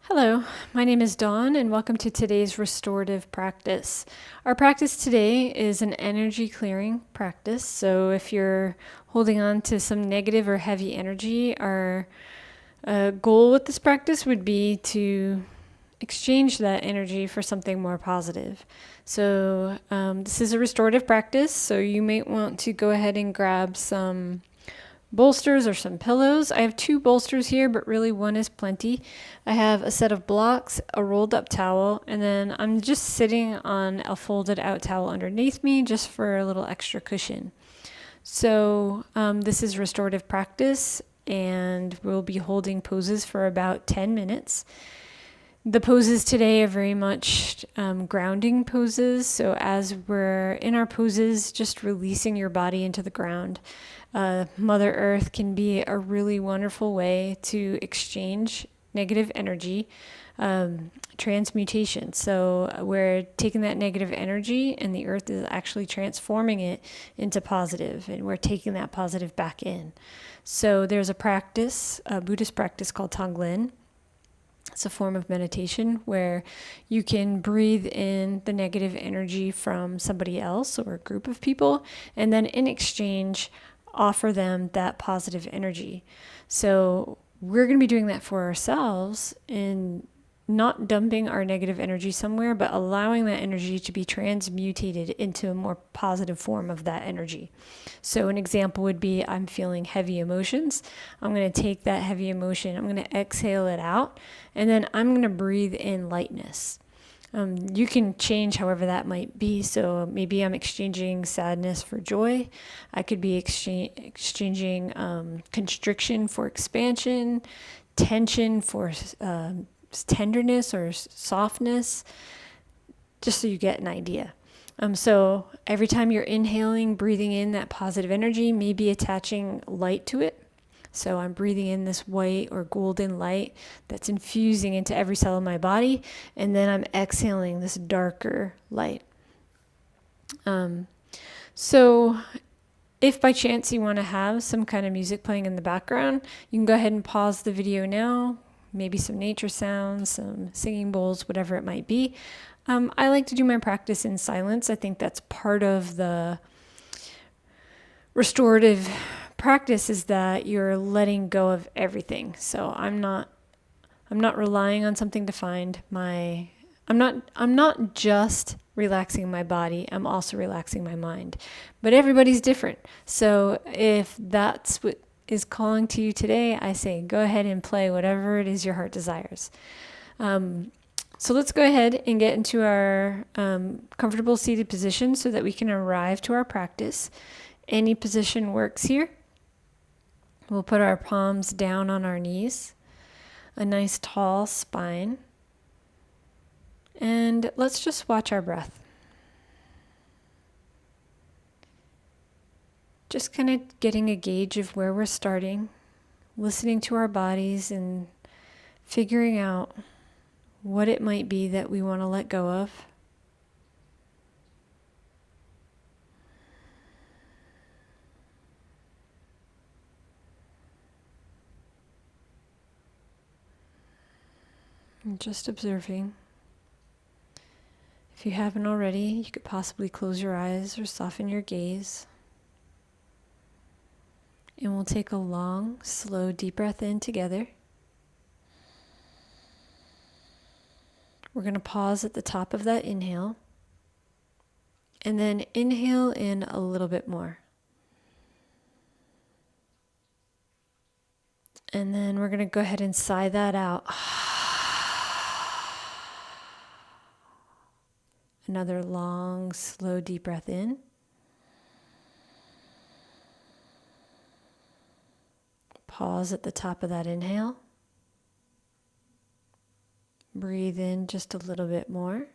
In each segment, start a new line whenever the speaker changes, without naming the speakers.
Hello, my name is Dawn, and welcome to today's restorative practice. Our practice today is an energy clearing practice. So, if you're holding on to some negative or heavy energy, our goal with this practice would be to exchange that energy for something more positive. So, this is a restorative practice, so you might want to go ahead and grab some bolsters or some pillows. I have two bolsters here, but really one is plenty. I have a set of blocks, a rolled up towel, and then I'm just sitting on a folded out towel underneath me just for a little extra cushion. So this is restorative practice, and we'll be holding poses for about 10 minutes. The poses today are very much grounding poses. So as we're in our poses, just releasing your body into the ground. Mother Earth can be a really wonderful way to exchange negative energy, transmutation. So we're taking that negative energy and the Earth is actually transforming it into positive, and we're taking that positive back in. So there's a practice, a Buddhist practice called tonglen. It's a form of meditation where you can breathe in the negative energy from somebody else or a group of people, and then in exchange, offer them that positive energy. So we're going to be doing that for ourselves and not dumping our negative energy somewhere, but allowing that energy to be transmutated into a more positive form of that energy. So an example would be, I'm feeling heavy emotions. I'm going to take that heavy emotion, I'm going to exhale it out, and then I'm going to breathe in lightness. You can change however that might be. So maybe I'm exchanging sadness for joy. I could be exchanging constriction for expansion, tension for tenderness or softness, just so you get an idea. So every time you're inhaling, breathing in that positive energy, maybe attaching light to it. So I'm breathing in this white or golden light that's infusing into every cell of my body, and then I'm exhaling this darker light. So if by chance you want to have some kind of music playing in the background, you can go ahead and pause the video now, maybe some nature sounds, some singing bowls, whatever it might be. I like to do my practice in silence. I think that's part of the restorative practice, is that you're letting go of everything. So I'm not relying on something to find my I'm not just relaxing my body, I'm also relaxing my mind. But everybody's different. So if that's what is calling to you today, I say go ahead and play whatever it is your heart desires. So let's go ahead and get into our comfortable seated position so that we can arrive to our practice. Any position works here. We'll put our palms down on our knees, a nice tall spine, and let's just watch our breath. Just kind of getting a gauge of where we're starting, listening to our bodies and figuring out what it might be that we want to let go of. And just observing. If you haven't already, you could possibly close your eyes or soften your gaze. And we'll take a long, slow, deep breath in together. We're going to pause at the top of that inhale. And then inhale in a little bit more. And then we're going to go ahead and sigh that out. Another long, slow, deep breath in. Pause at the top of that inhale. Breathe in just a little bit more.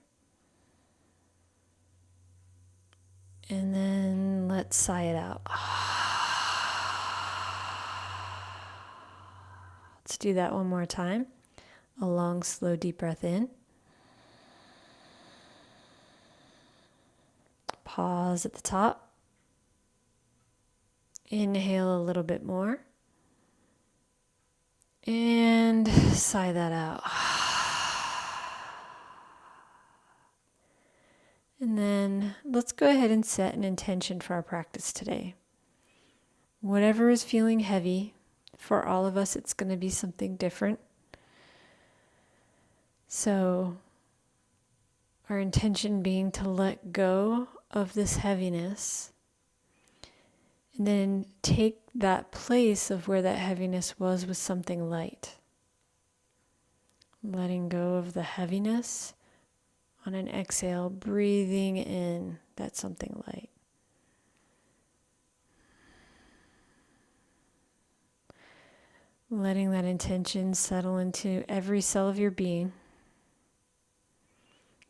And then let's sigh it out. Let's do that one more time. A long, slow, deep breath in. Pause at the top. Inhale a little bit more. And sigh that out. And then let's go ahead and set an intention for our practice today. Whatever is feeling heavy, for all of us, it's going to be something different. So our intention being to let go of this heaviness and then take that place of where that heaviness was with something light. Letting go of the heaviness on an exhale, breathing in that something light. Letting that intention settle into every cell of your being.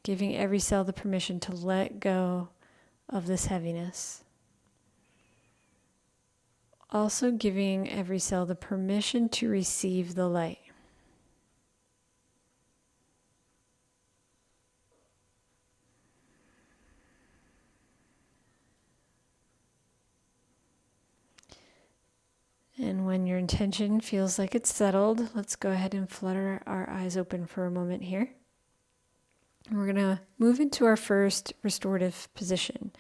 Giving every cell the permission to let go of this heaviness. Also giving every cell the permission to receive the light. And when your intention feels like it's settled, let's go ahead and flutter our eyes open for a moment here. And we're going to move into our first restorative position.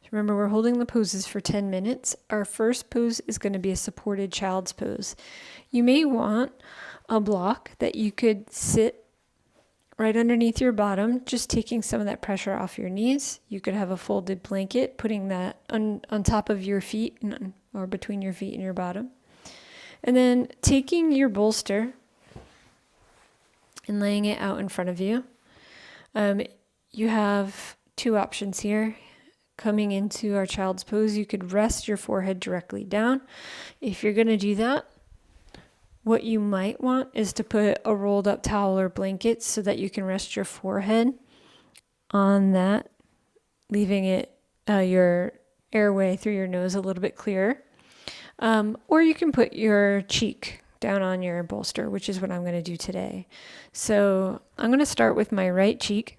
So remember, we're holding the poses for 10 minutes. Our first pose is going to be a supported child's pose. You may want a block that you could sit right underneath your bottom, just taking some of that pressure off your knees. You could have a folded blanket, putting that on top of your feet or between your feet and your bottom. And then taking your bolster and laying it out in front of you. You have two options here. Coming into our child's pose, you could rest your forehead directly down. If you're going to do that, what you might want is to put a rolled up towel or blanket so that you can rest your forehead on that, leaving it your airway through your nose a little bit clearer. Or you can put your cheek down on your bolster, which is what I'm going to do today. So I'm going to start with my right cheek.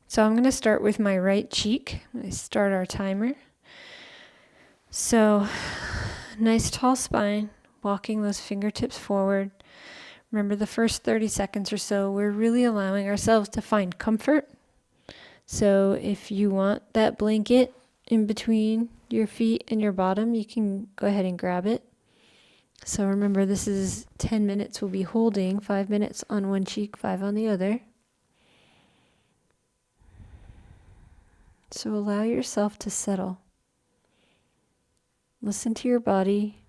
So I'm going to start with my right cheek. I start our timer. So nice tall spine, walking those fingertips forward. Remember, the first 30 seconds or so, we're really allowing ourselves to find comfort. So if you want that blanket in between your feet and your bottom, you can go ahead and grab it. So remember, this is 10 minutes we'll be holding, 5 minutes on one cheek, 5 on the other. So allow yourself to settle. Listen to your body.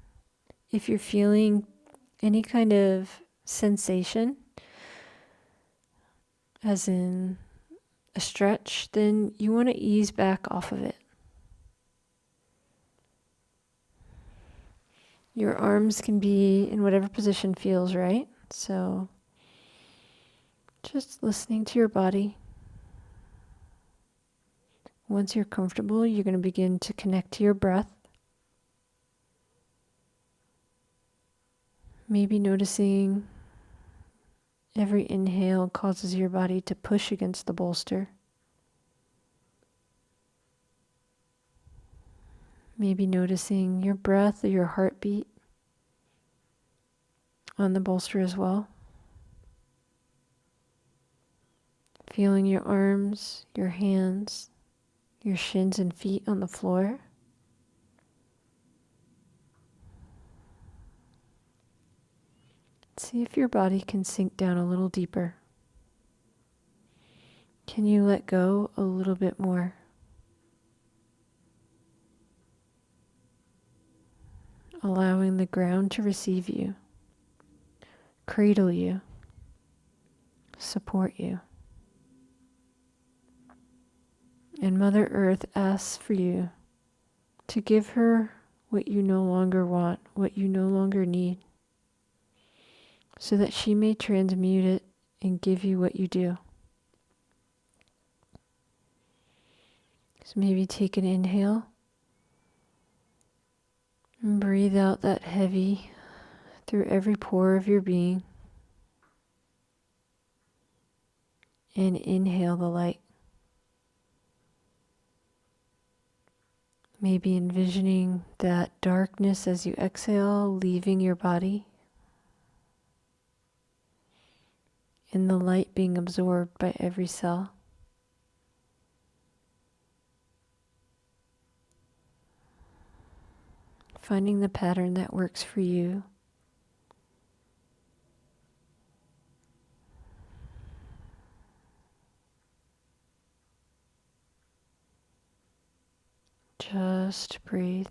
If you're feeling any kind of sensation, as in a stretch, then you want to ease back off of it. Your arms can be in whatever position feels right. So just listening to your body. Once you're comfortable, you're going to begin to connect to your breath. Maybe noticing every inhale causes your body to push against the bolster. Maybe noticing your breath or your heartbeat on the bolster as well. Feeling your arms, your hands, your shins and feet on the floor. See if your body can sink down a little deeper. Can you let go a little bit more? Allowing the ground to receive you, cradle you, support you. And Mother Earth asks for you to give her what you no longer want, what you no longer need, so that she may transmute it and give you what you do. So maybe take an inhale and breathe out that heavy through every pore of your being. And inhale the light. Maybe envisioning that darkness as you exhale, leaving your body, and the light being absorbed by every cell. Finding the pattern that works for you. Just breathe.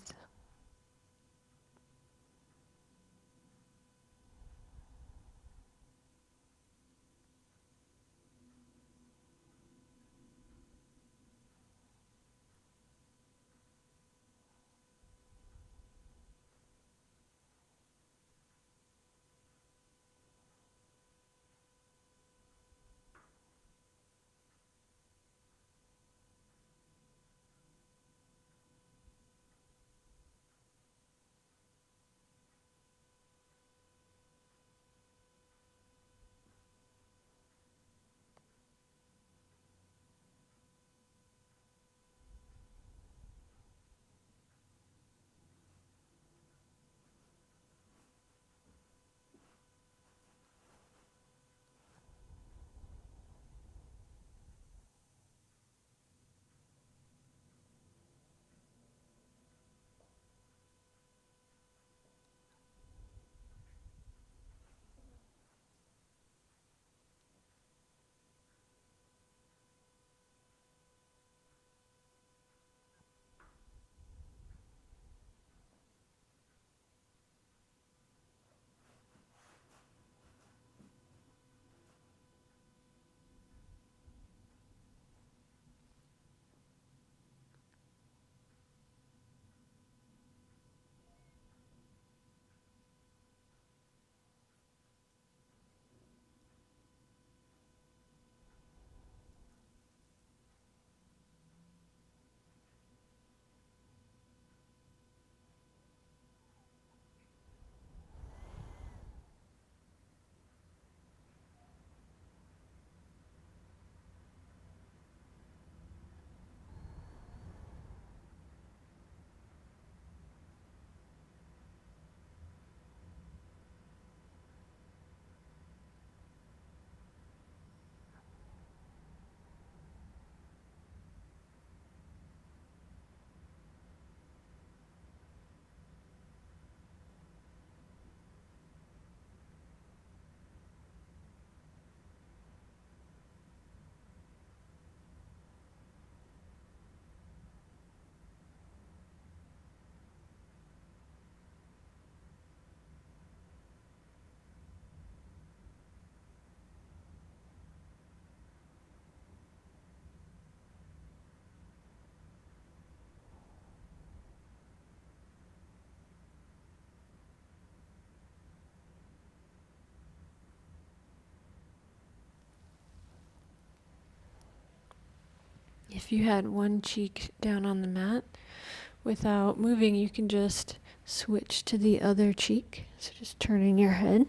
If you had one cheek down on the mat, without moving, you can just switch to the other cheek. So just turning your head.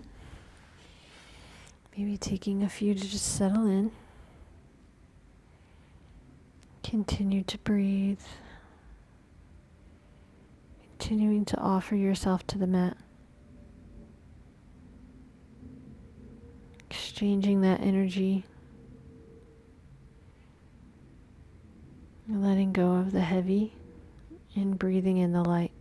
Maybe taking a few to just settle in. Continue to breathe. Continuing to offer yourself to the mat. Exchanging that energy. Letting go of the heavy and breathing in the light.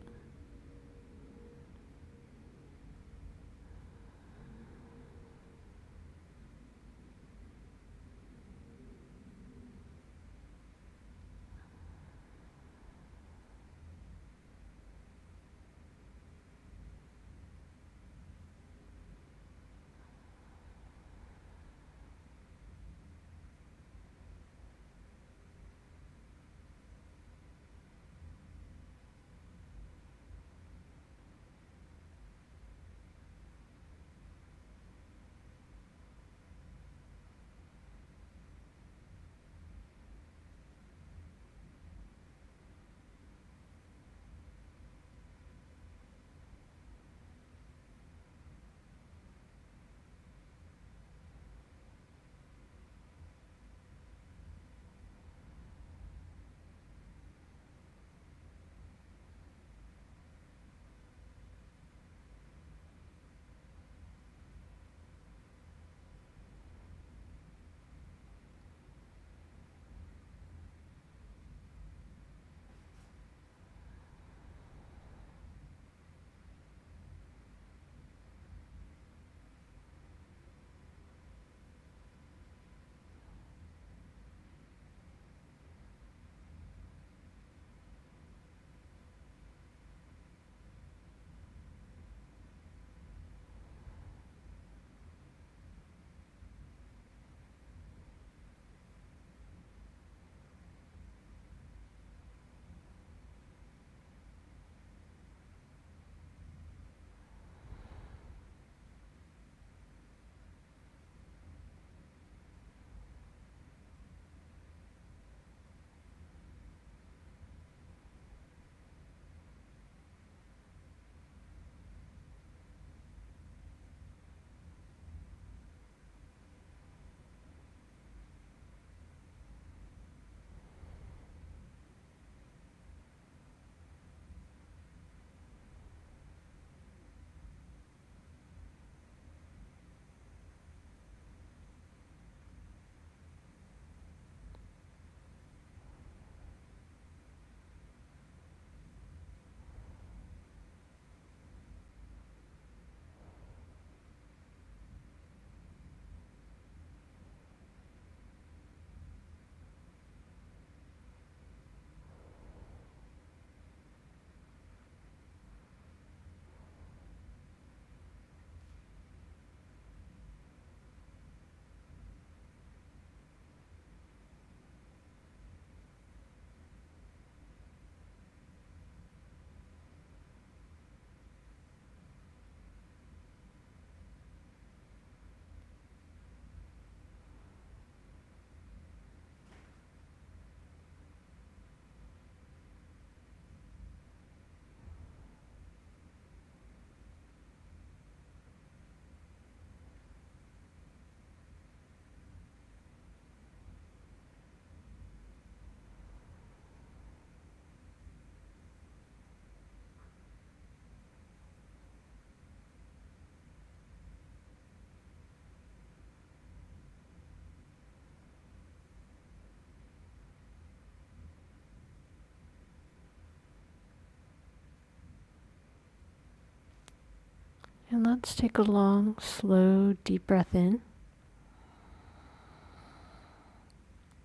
And let's take a long, slow, deep breath in.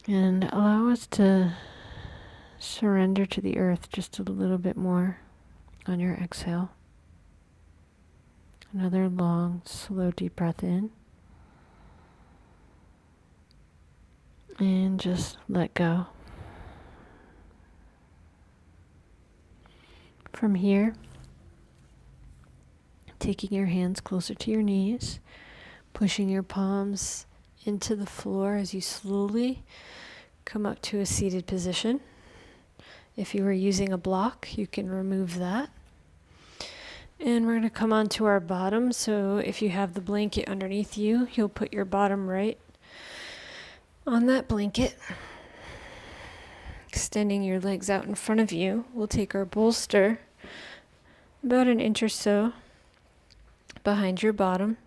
And allow us to surrender to the earth just a little bit more on your exhale. Another long, slow, deep breath in. And just let go. From here, taking your hands closer to your knees, pushing your palms into the floor as you slowly come up to a seated position. If you were using a block, you can remove that. And we're going to come onto our bottom. So if you have the blanket underneath you, you'll put your bottom right on that blanket. Extending your legs out in front of you. We'll take our bolster about an inch or so behind your bottom.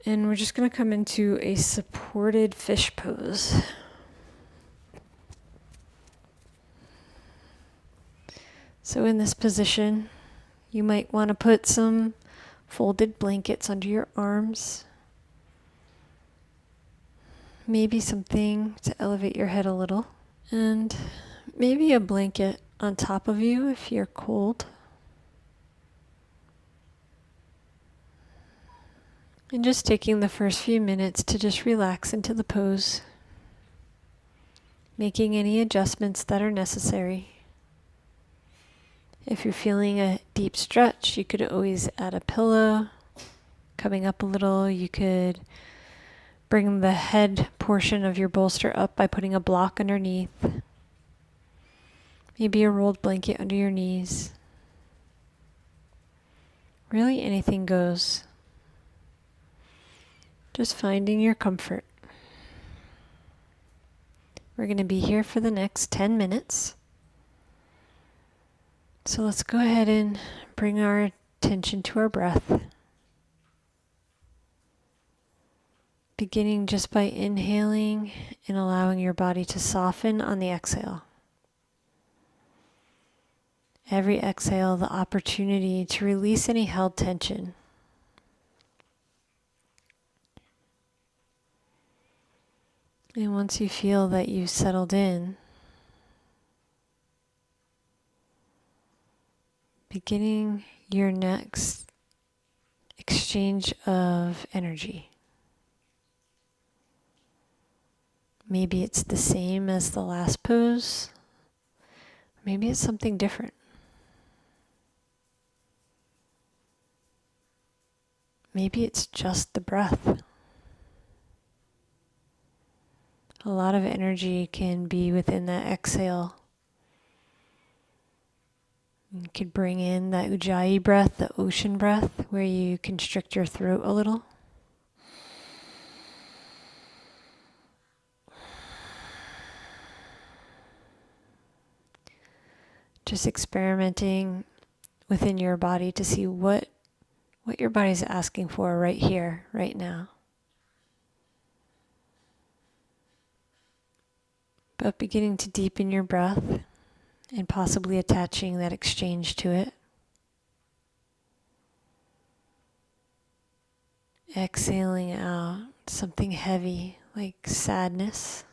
And we're just going to come into a supported fish pose. So in this position, you might want to put some folded blankets under your arms. Maybe something to elevate your head a little. And maybe a blanket on top of you if you're cold. And just taking the first few minutes to just relax into the pose. Making any adjustments that are necessary. If you're feeling a deep stretch, you could always add a pillow. Coming up a little, you could bring the head portion of your bolster up by putting a block underneath. Maybe a rolled blanket under your knees. Really anything goes. Just finding your comfort. We're going to be here for the next 10 minutes. So let's go ahead and bring our attention to our breath. Beginning just by inhaling and allowing your body to soften on the exhale. Every exhale, the opportunity to release any held tension. And once you feel that you've settled in, beginning your next exchange of energy. Maybe it's the same as the last pose. Maybe it's something different. Maybe it's just the breath. A lot of energy can be within that exhale. You could bring in that ujjayi breath, the ocean breath, where you constrict your throat a little. Just experimenting within your body to see what your body's asking for right here, right now. But beginning to deepen your breath and possibly attaching that exchange to it. Exhaling out something heavy like sadness.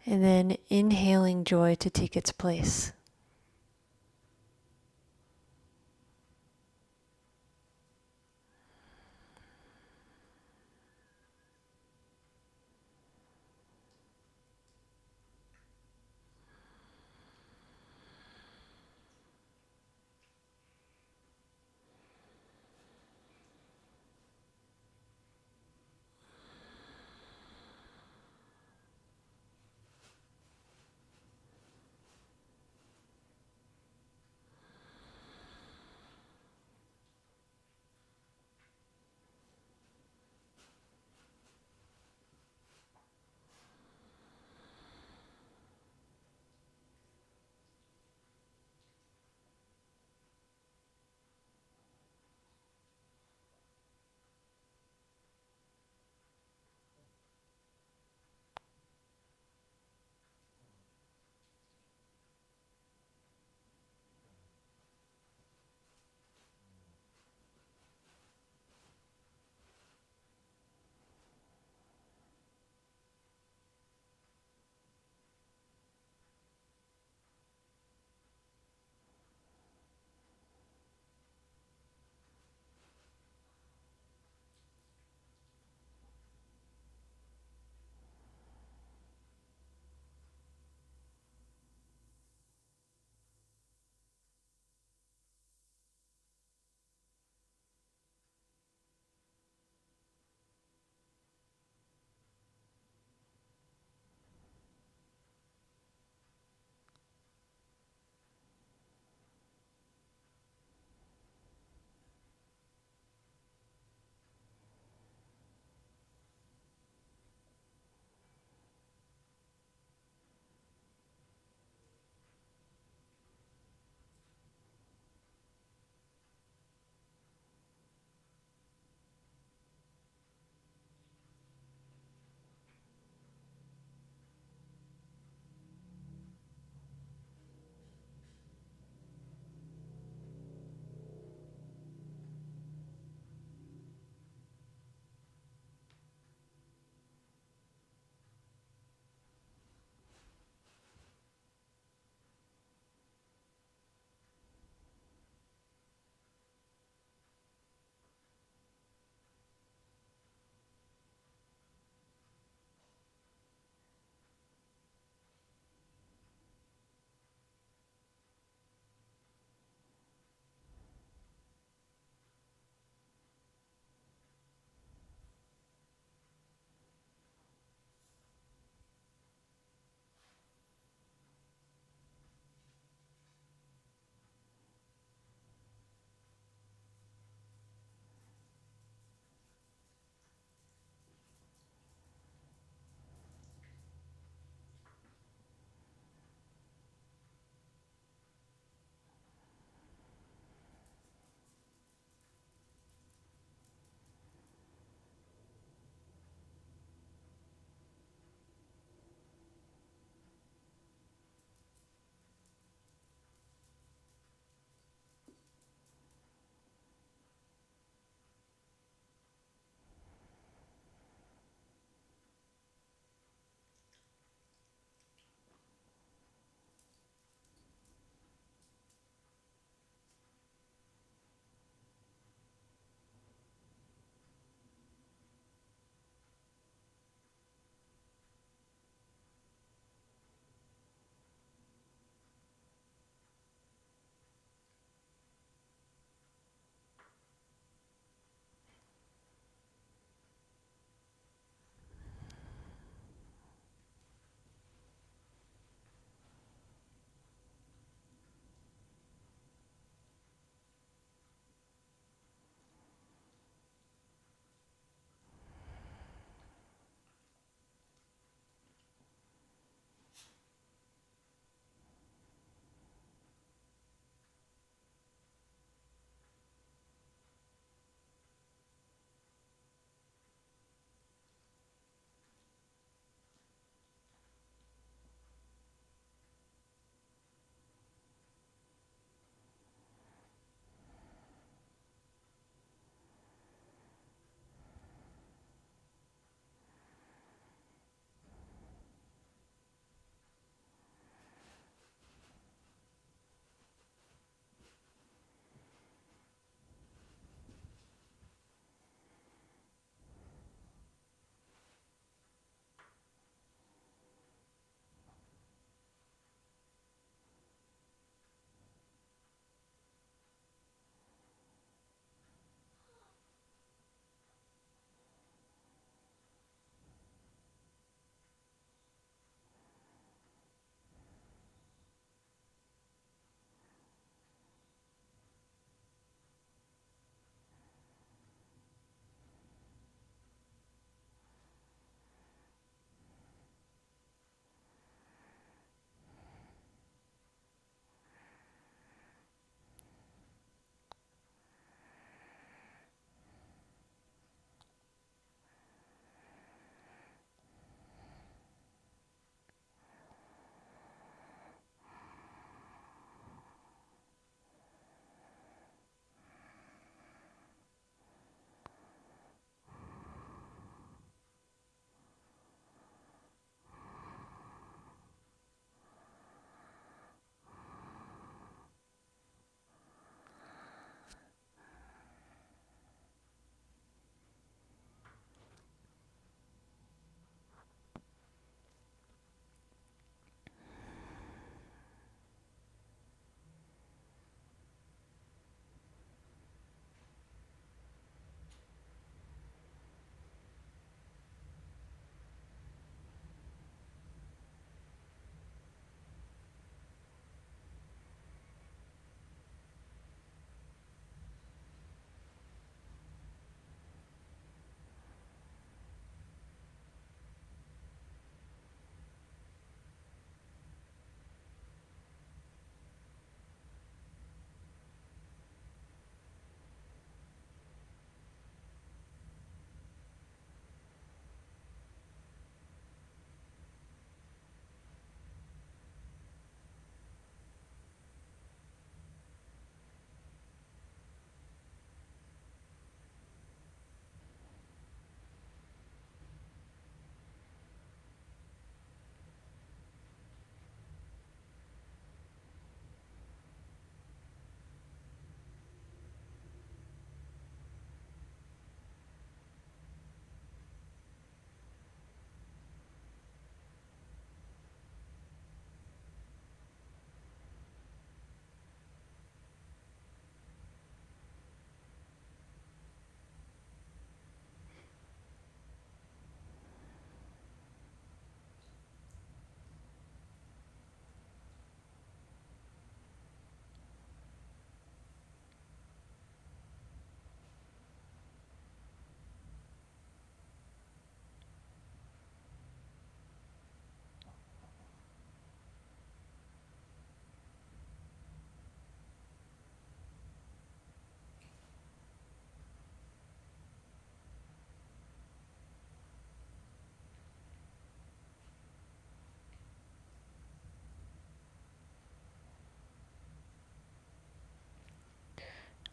And then inhaling joy to take its place.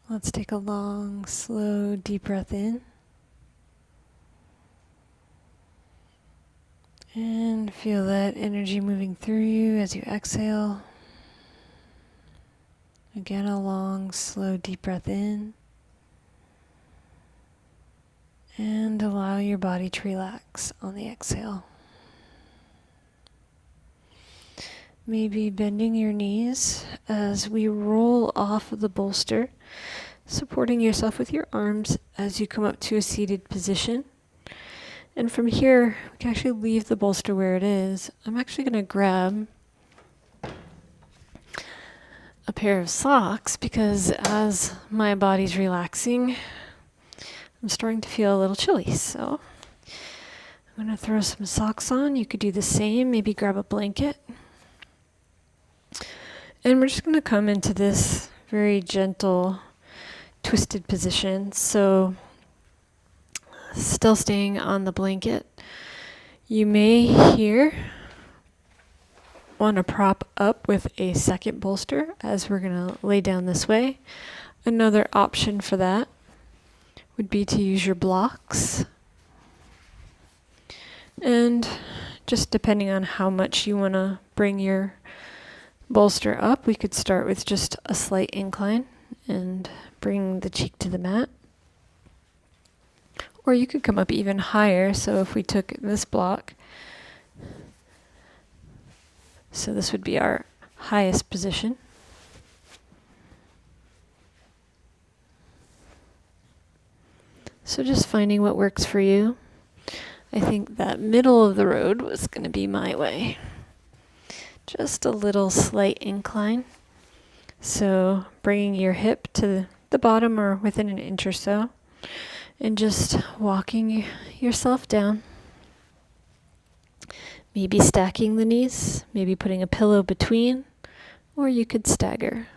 Let's take a long, slow, deep breath in. And feel that energy moving through you as you exhale. Again, a long, slow, deep breath in. And allow your body to relax on the exhale. Maybe bending your knees as we roll off of the bolster, supporting yourself with your arms as you come up to a seated position. And from here, we can actually leave the bolster where it is. I'm actually going to grab a pair of socks because as my body's relaxing, I'm starting to feel a little chilly. So I'm going to throw some socks on. You could do the same, maybe grab a blanket. And we're just going to come into this very gentle, twisted position. So still staying on the blanket. You may here want to prop up with a second bolster as we're going to lay down this way. Another option for that would be to use your blocks. And just depending on how much you want to bring your bolster up, we could start with just a slight incline and bring the cheek to the mat. Or you could come up even higher. So if we took this block, so this would be our highest position. So just finding what works for you. I think that middle of the road was going to be my way. Just a little slight incline. So bringing your hip to the bottom or within an inch or so. And just walking yourself down. Maybe stacking the knees, maybe putting a pillow between, or you could stagger.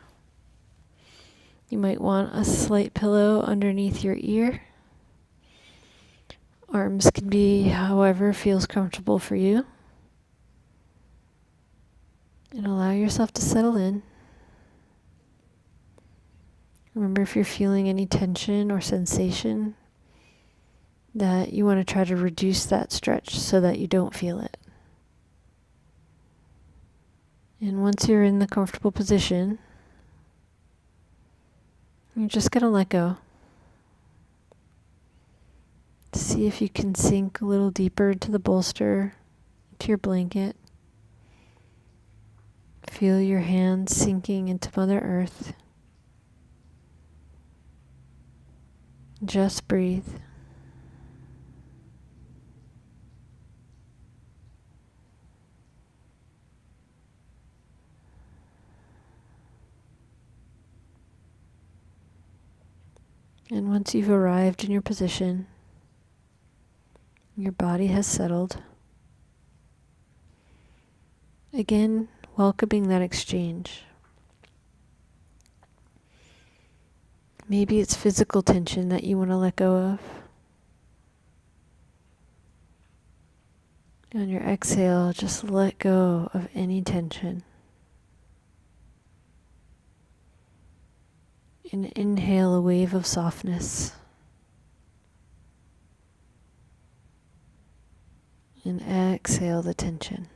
You might want a slight pillow underneath your ear. Arms can be however feels comfortable for you. And allow yourself to settle in. Remember, if you're feeling any tension or sensation, that you want to try to reduce that stretch so that you don't feel it. And once you're in the comfortable position, you're just going to let go. See if you can sink a little deeper into the bolster, into your blanket. Feel your hands sinking into Mother Earth. Just breathe. And once you've arrived in your position, your body has settled. Again, welcoming that exchange. Maybe it's physical tension that you want to let go of. On your exhale, just let go of any tension. And inhale a wave of softness. And exhale the tension.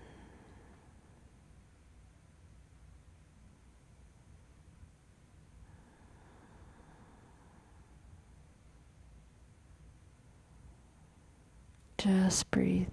Just breathe.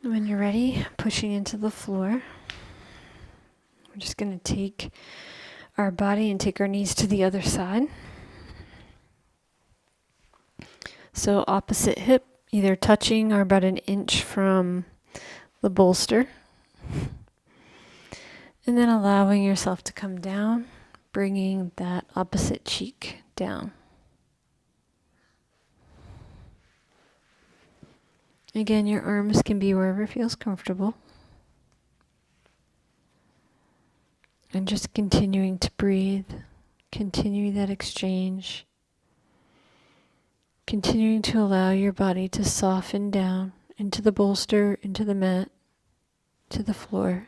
When you're ready, pushing into the floor, we're just going to take our body and take our knees to the other side. So opposite hip, either touching or about an inch from the bolster. And then allowing yourself to come down, bringing that opposite cheek down. Again, your arms can be wherever feels comfortable. And just continuing to breathe, continuing that exchange, continuing to allow your body to soften down into the bolster, into the mat, to the floor.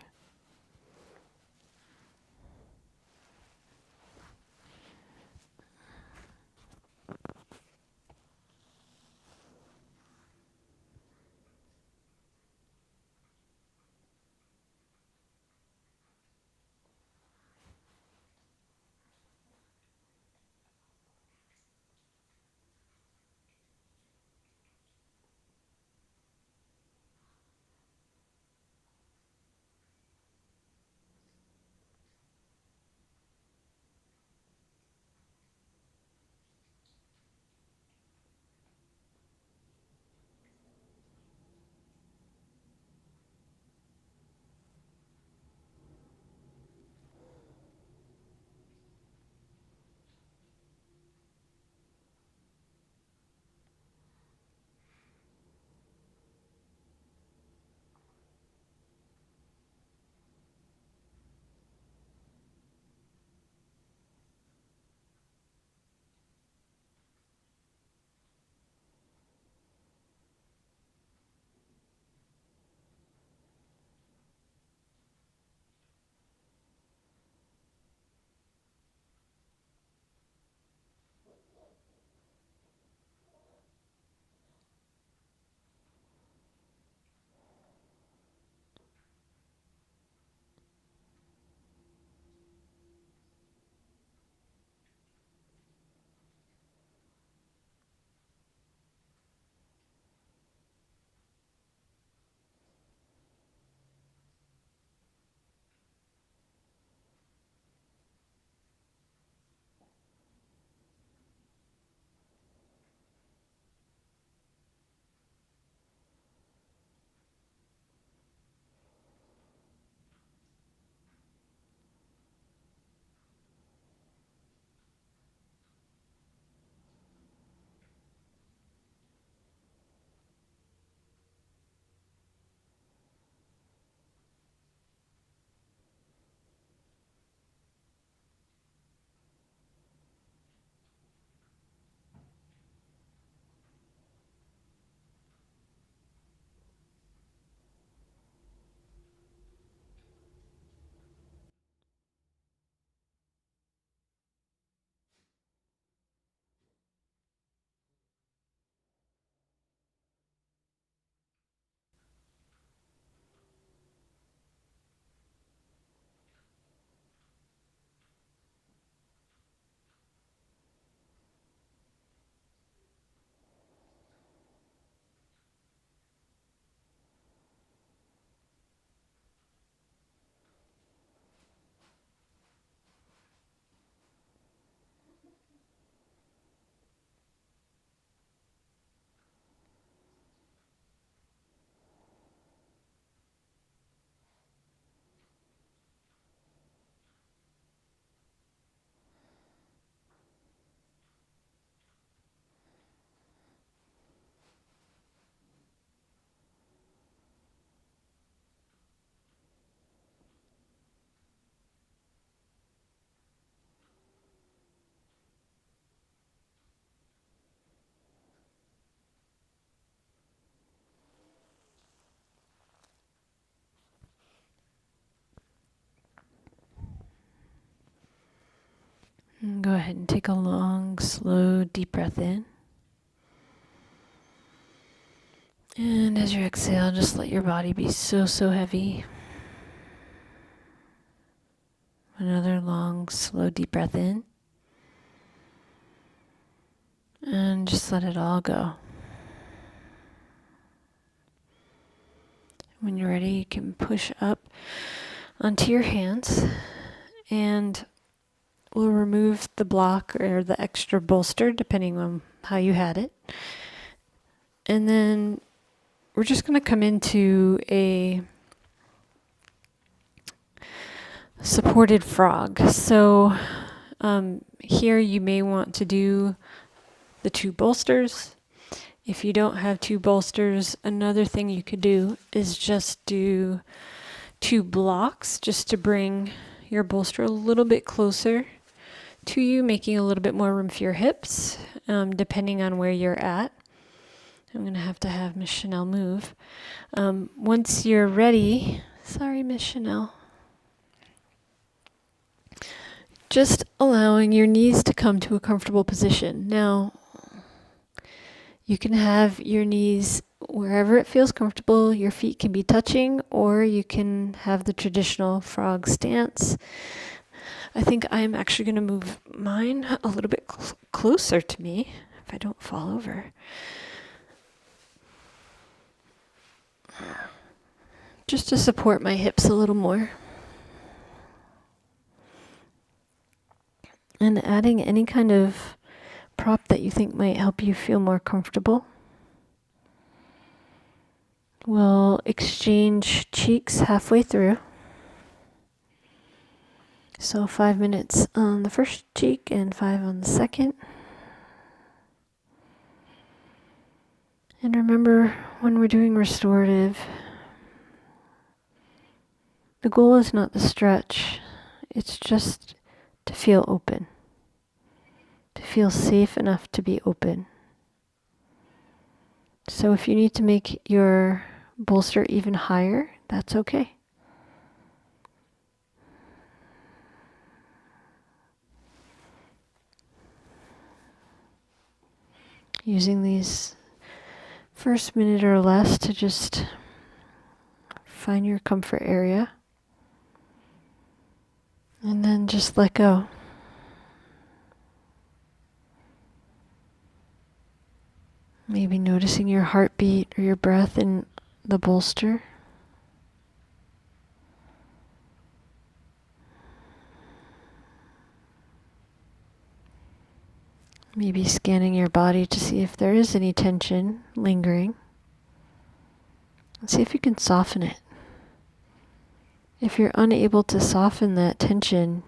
And go ahead and take a long, slow, deep breath in. And as you exhale, just let your body be so, so heavy. Another long, slow, deep breath in. And just let it all go. When you're ready, you can push up onto your hands, and we'll remove the block or the extra bolster depending on how you had it. And then we're just going to come into a supported frog. So here you may want to do the 2 bolsters. If you don't have 2 bolsters, another thing you could do is just do 2 blocks just to bring your bolster a little bit closer to you, making a little bit more room for your hips, depending on where you're at. I'm going to have Miss Chanel move. Once you're ready, sorry, Miss Chanel, just allowing your knees to come to a comfortable position. Now, you can have your knees wherever it feels comfortable. Your feet can be touching, or you can have the traditional frog stance. I think I'm actually going to move mine a little bit closer to me if I don't fall over. Just to support my hips a little more. And adding any kind of prop that you think might help you feel more comfortable. We'll exchange cheeks halfway through. So 5 minutes on the first cheek and 5 on the second. And remember, when we're doing restorative, the goal is not the stretch. It's just to feel open. To feel safe enough to be open. So if you need to make your bolster even higher, that's okay. Using these first minute or less to just find your comfort area. And then just let go. Maybe noticing your heartbeat or your breath in the bolster. Maybe scanning your body to see if there is any tension lingering. And see if you can soften it. If you're unable to soften that tension,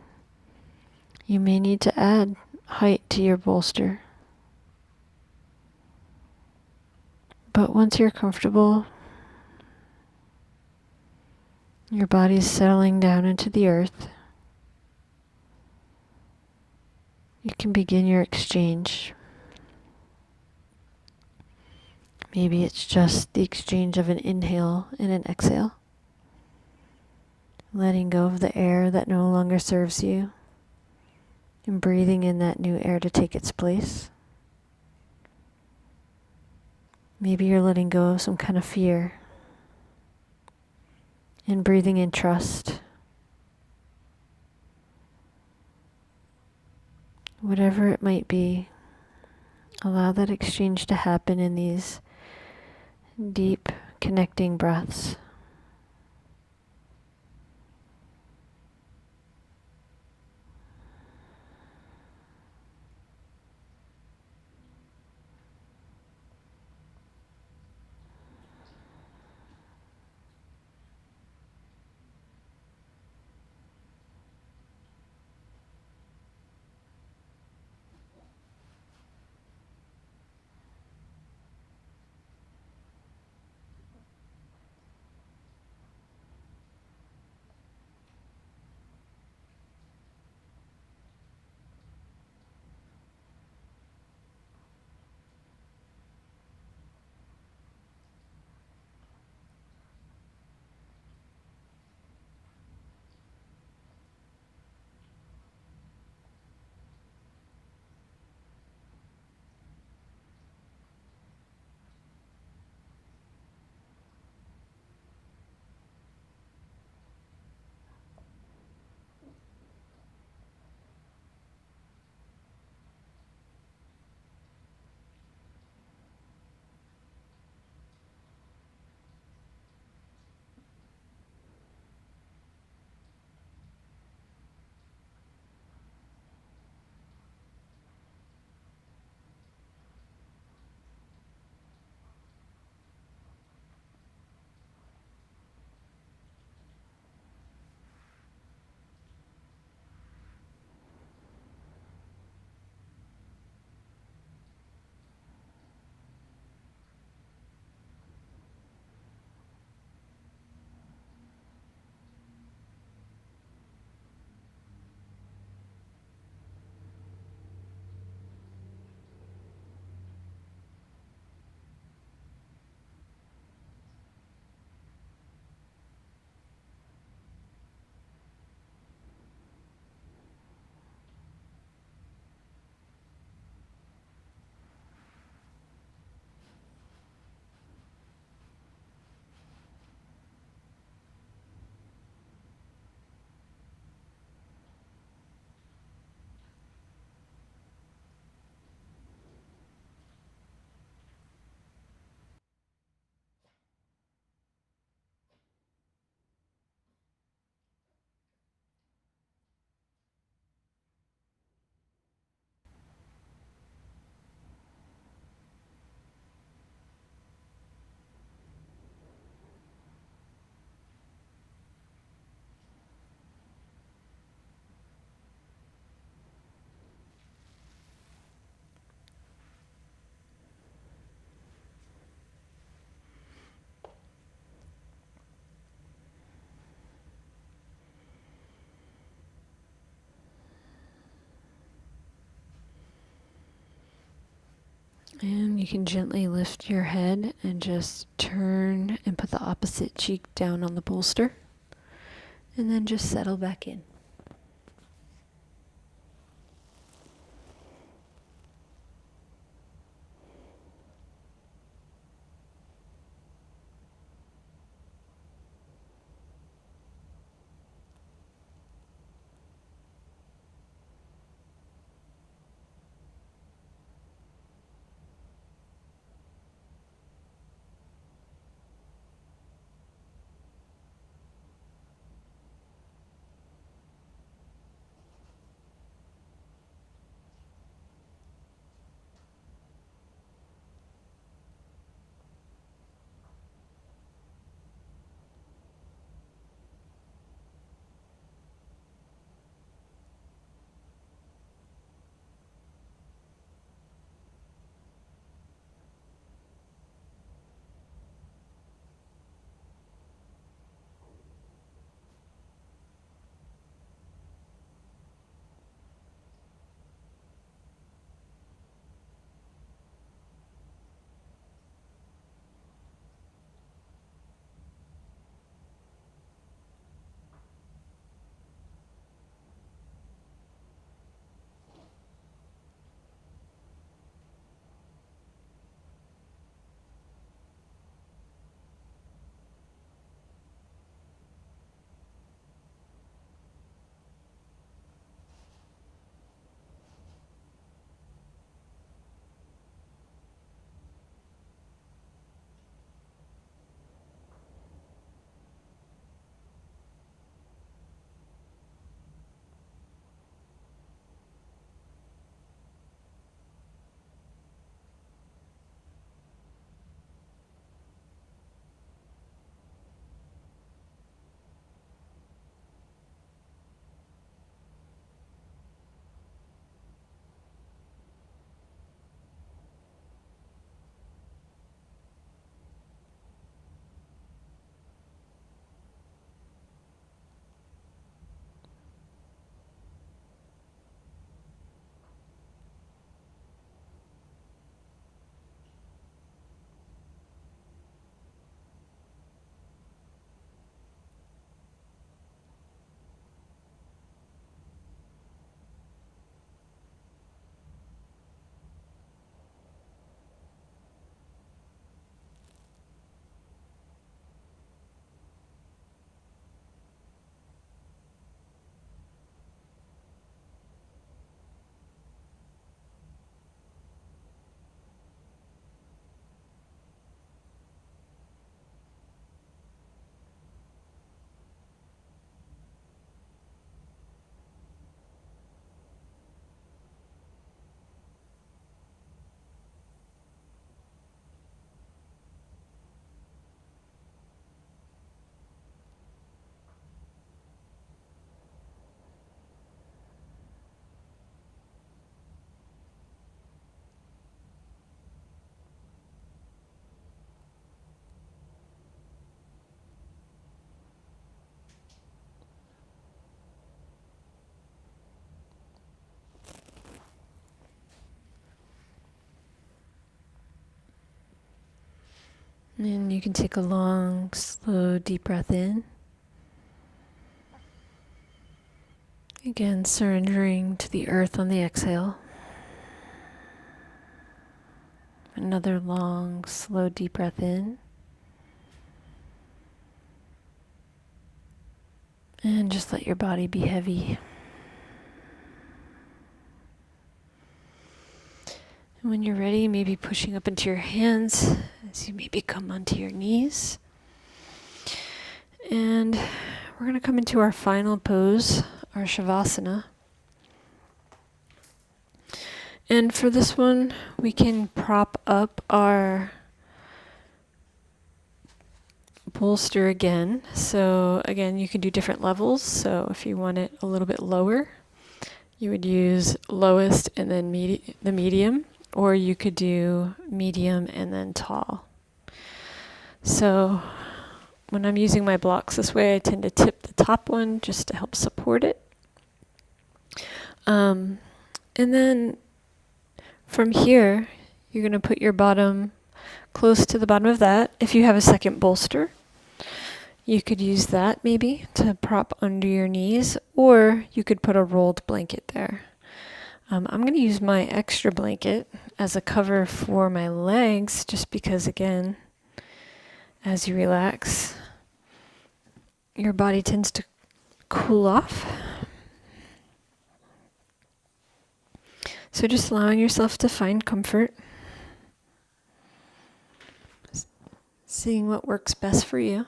you may need to add height to your bolster. But once you're comfortable, your body's settling down into the earth, you can begin your exchange. Maybe it's just the exchange of an inhale and an exhale. Letting go of the air that no longer serves you and breathing in that new air to take its place. Maybe you're letting go of some kind of fear and breathing in trust. Whatever it might be, allow that exchange to happen in these deep connecting breaths. And you can gently lift your head and just turn and put the opposite cheek down on the bolster. And then just settle back in. And you can take a long, slow, deep breath in. Again, surrendering to the earth on the exhale. Another long, slow, deep breath in. And just let your body be heavy. And when you're ready, maybe pushing up into your hands as you maybe come onto your knees. And we're going to come into our final pose, our Shavasana. And for this one, we can prop up our bolster again. So again, you can do different levels. So if you want it a little bit lower, you would use lowest and then the medium, or you could do medium and then tall. So when I'm using my blocks this way, I tend to tip the top one just to help support it. And then from here, You're going to put your bottom close to the bottom of that. If you have a second bolster, you could use that maybe to prop under your knees, or you could put a rolled blanket there. I'm going to use my extra blanket as a cover for my legs, just because, again, as you relax, your body tends to cool off. So just allowing yourself to find comfort, seeing what works best for you.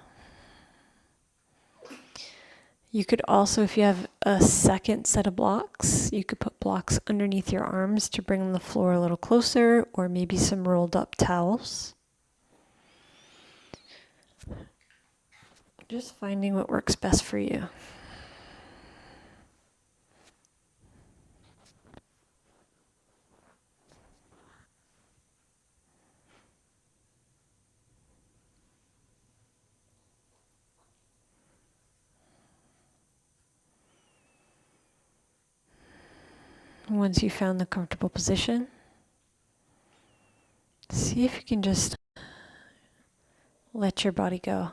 You could also, if you have a second set of blocks, you could put blocks underneath your arms to bring the floor a little closer, or maybe some rolled up towels. Just finding what works best for you. Once you found the comfortable position, see if you can just let your body go.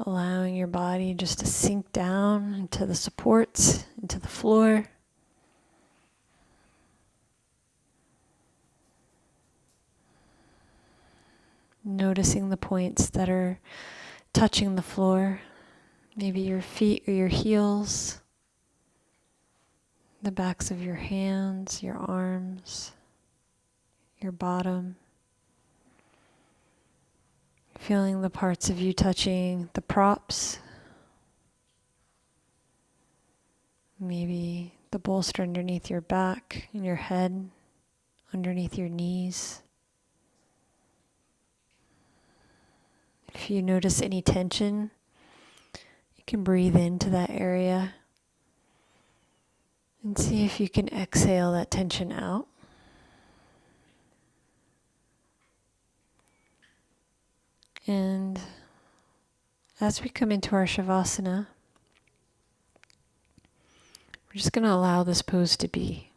Allowing your body just to sink down into the supports, into the floor. Noticing the points that are touching the floor, maybe your feet or your heels, the backs of your hands, your arms, your bottom. Feeling the parts of you touching the props, maybe the bolster underneath your back and your head, underneath your knees. If you notice any tension, you can breathe into that area and see if you can exhale that tension out. And as we come into our Shavasana, we're just going to allow this pose to be.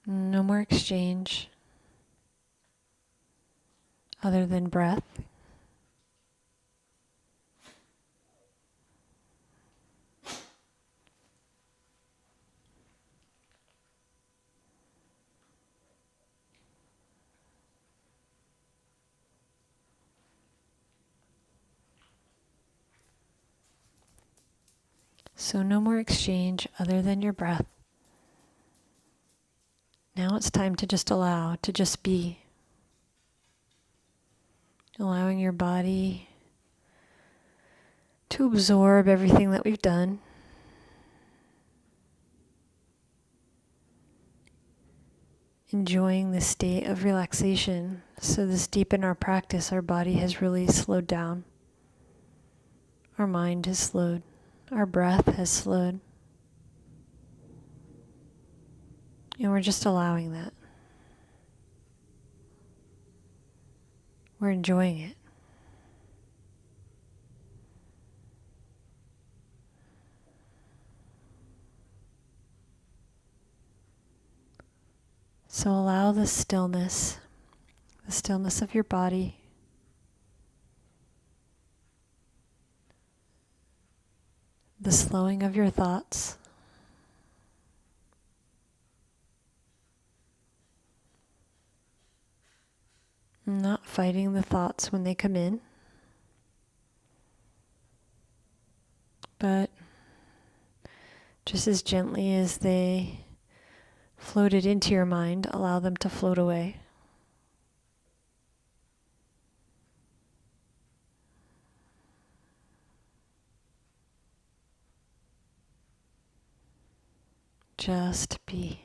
No more exchange other than breath. So no more exchange other than your breath. Now it's time to just allow, to just be. Allowing your body to absorb everything that we've done. Enjoying the state of relaxation. So this deep in our practice, our body has really slowed down. Our mind has slowed. Our breath has slowed. And we're just allowing that. We're enjoying it. So allow the stillness of your body, the slowing of your thoughts. Not fighting the thoughts when they come in, but just as gently as they floated into your mind, allow them to float away. Just be.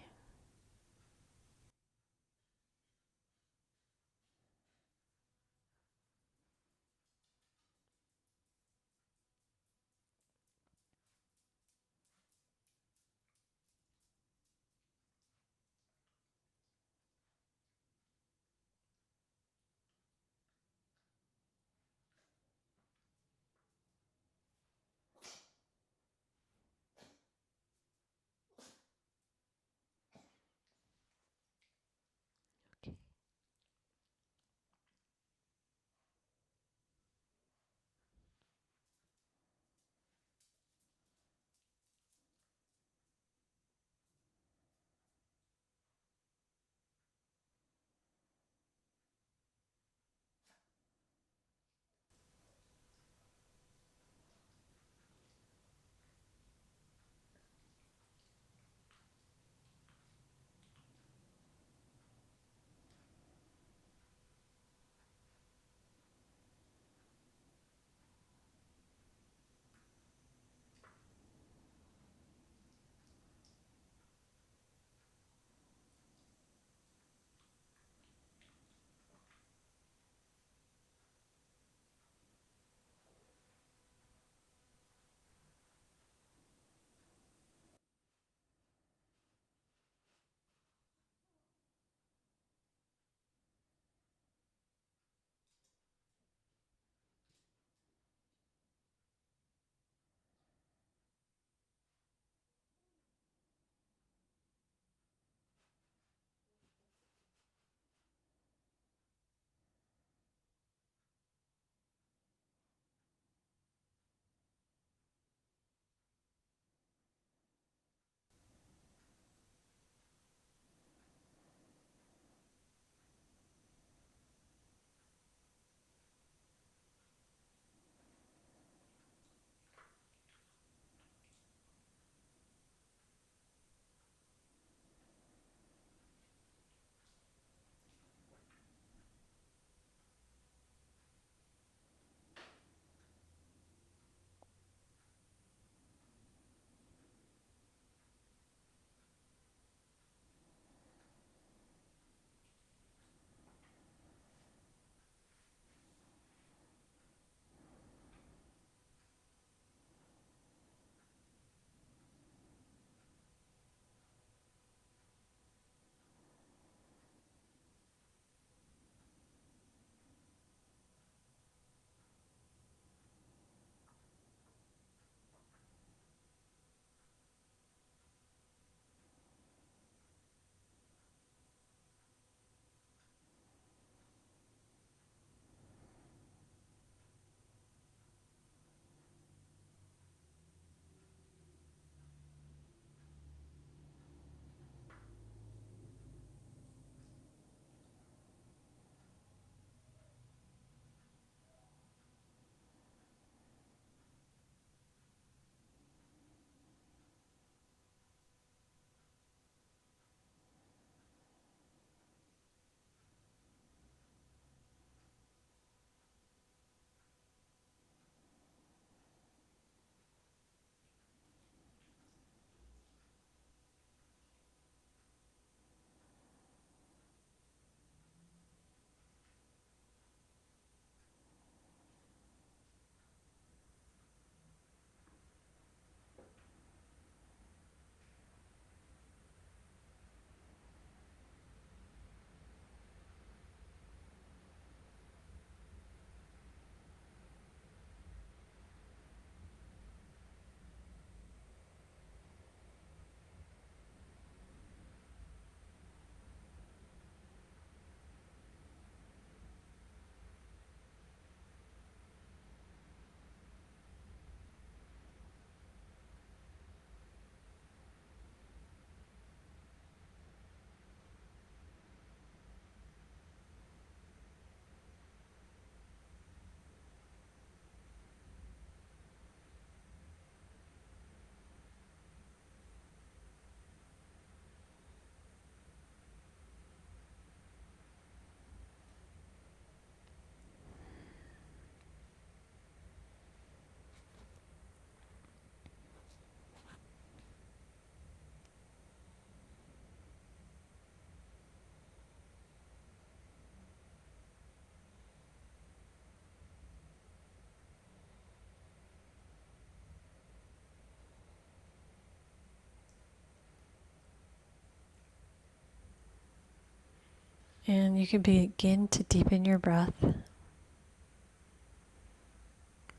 And you can begin to deepen your breath,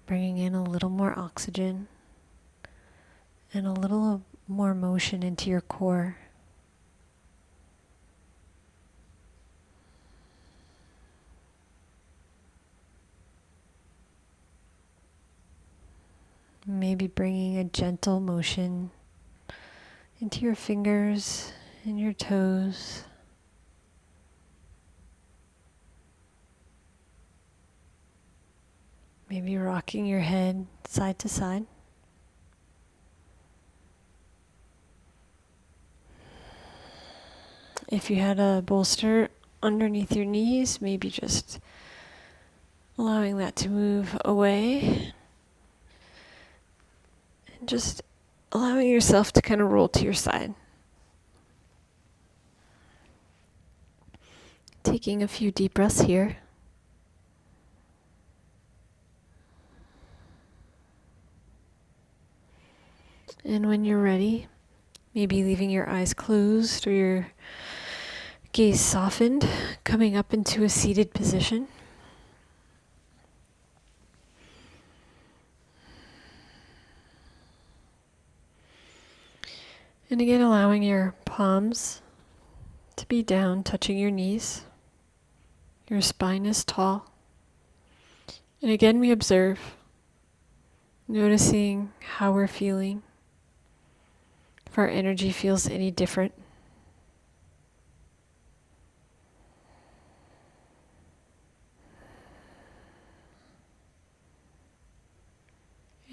bringing in a little more oxygen and a little more motion into your core. Maybe bringing a gentle motion into your fingers and your toes. Maybe rocking your head side to side. If you had a bolster underneath your knees, maybe just allowing that to move away. And just allowing yourself to kind of roll to your side. Taking a few deep breaths here. And when you're ready, maybe leaving your eyes closed or your gaze softened, coming up into a seated position. And again, allowing your palms to be down, touching your knees. Your spine is tall. And again, we observe, noticing how we're feeling, if our energy feels any different.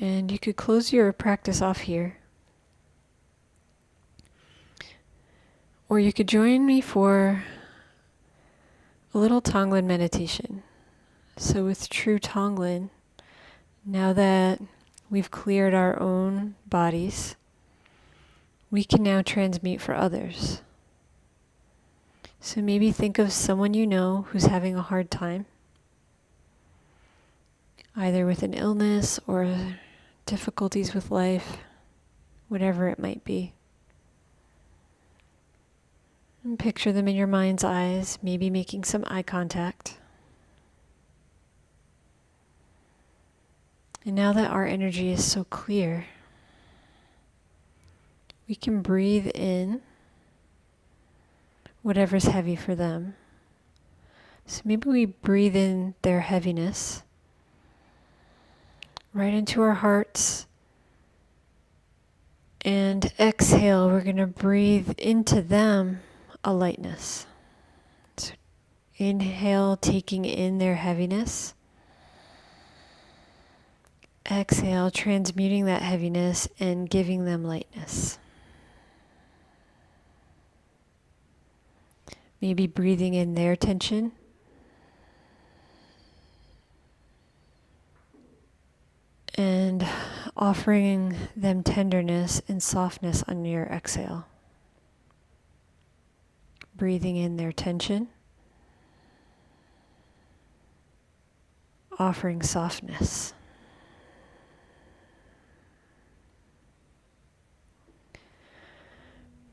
And you could close your practice off here. Or you could join me for a little tonglen meditation. So with true tonglen, now that we've cleared our own bodies, we can now transmute for others. So maybe think of someone you know who's having a hard time, either with an illness or difficulties with life, whatever it might be. And picture them in your mind's eyes, maybe making some eye contact. And now that our energy is so clear, we can breathe in whatever's heavy for them. So maybe we breathe in their heaviness right into our hearts. And exhale, we're going to breathe into them a lightness. So inhale, taking in their heaviness. Exhale, transmuting that heaviness and giving them lightness. Maybe breathing in their tension. And offering them tenderness and softness on your exhale. Breathing in their tension. Offering softness.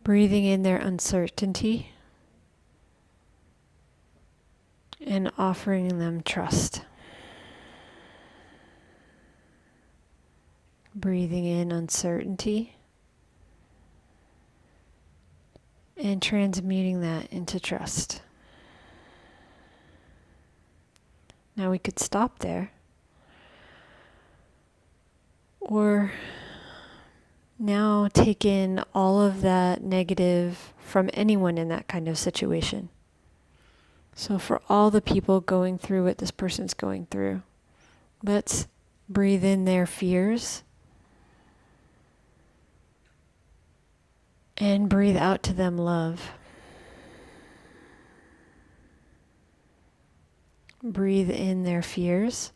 Breathing in their uncertainty. And offering them trust. Breathing in uncertainty and transmuting that into trust. Now we could stop there, or now take in all of that negative from anyone in that kind of situation. So for all the people going through what this person's going through, let's breathe in their fears and breathe out to them love. Breathe in their fears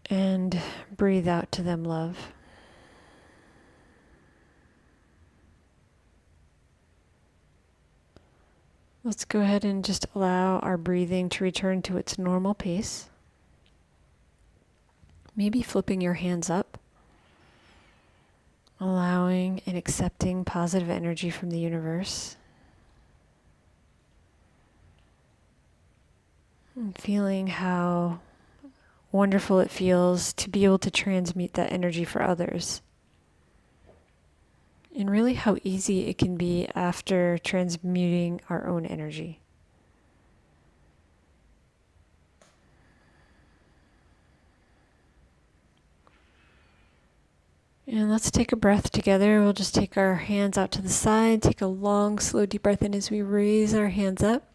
and breathe out to them love. Let's go ahead and just allow our breathing to return to its normal pace. Maybe flipping your hands up. Allowing and accepting positive energy from the universe. And feeling how wonderful it feels to be able to transmute that energy for others. And really how easy it can be after transmuting our own energy. And let's take a breath together. We'll just take our hands out to the side, take a long, slow, deep breath in as we raise our hands up.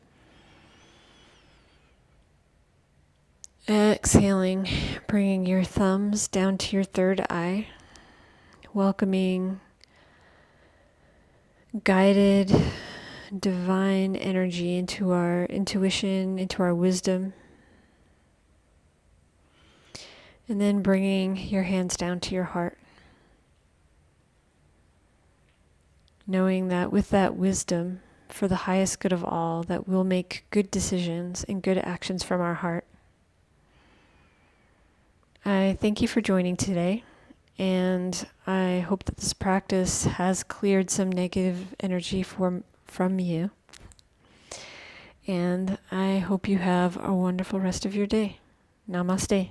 Exhaling, bringing your thumbs down to your third eye, welcoming guided, divine energy into our intuition, into our wisdom. And then bringing your hands down to your heart. Knowing that with that wisdom, for the highest good of all, that we'll make good decisions and good actions from our heart. I thank you for joining today, and I hope that this practice has cleared some negative energy from you. And I hope you have a wonderful rest of your day. Namaste.